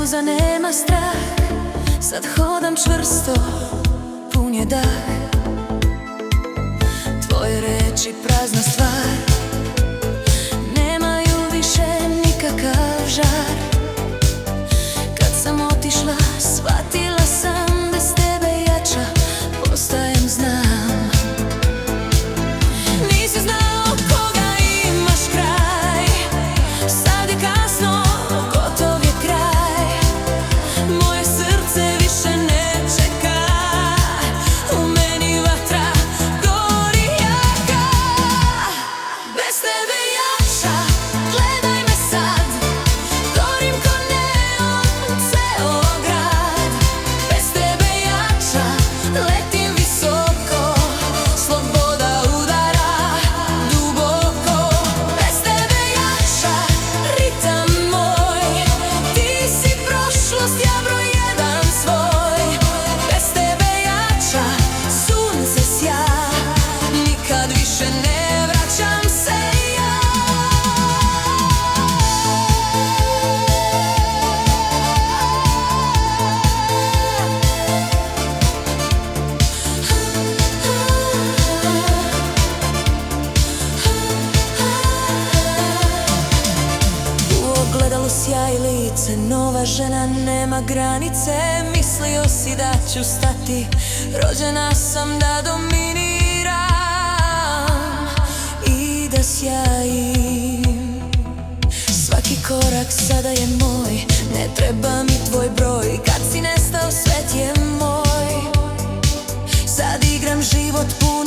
suza, nema strah. Sad hodam čvrsto, pun je dah. Tvoje reči prazna stvar, nemaju više nikakav žar. Kad sam otišla, shvatila sam, bez tebe jača postajem, znam. Nisi znao koga imaš kraj, sad je kasno, gotov je kraj. Moje srce više ne čeka, u meni vatra gori jaka. Bez tebe jača, gledaj me sad, gorim ko neon, ceo grad. Bez tebe jača, letim visoko, sloboda udara duboko. Bez tebe jača, ritam moj, ti si prošlost, ja broj jedan svoj. Bez tebe jača, sunce sja, nikad više ne vraćam se ja. U ogledalu sjaj lice, nova žena, nema granice. Mislio si da ću stati, rođena sam da dominiram i da sjajim. Svaki korak sada je moj, ne treba mi tvoj broj. Kad si nestao, svet je moj. Sad igram život pun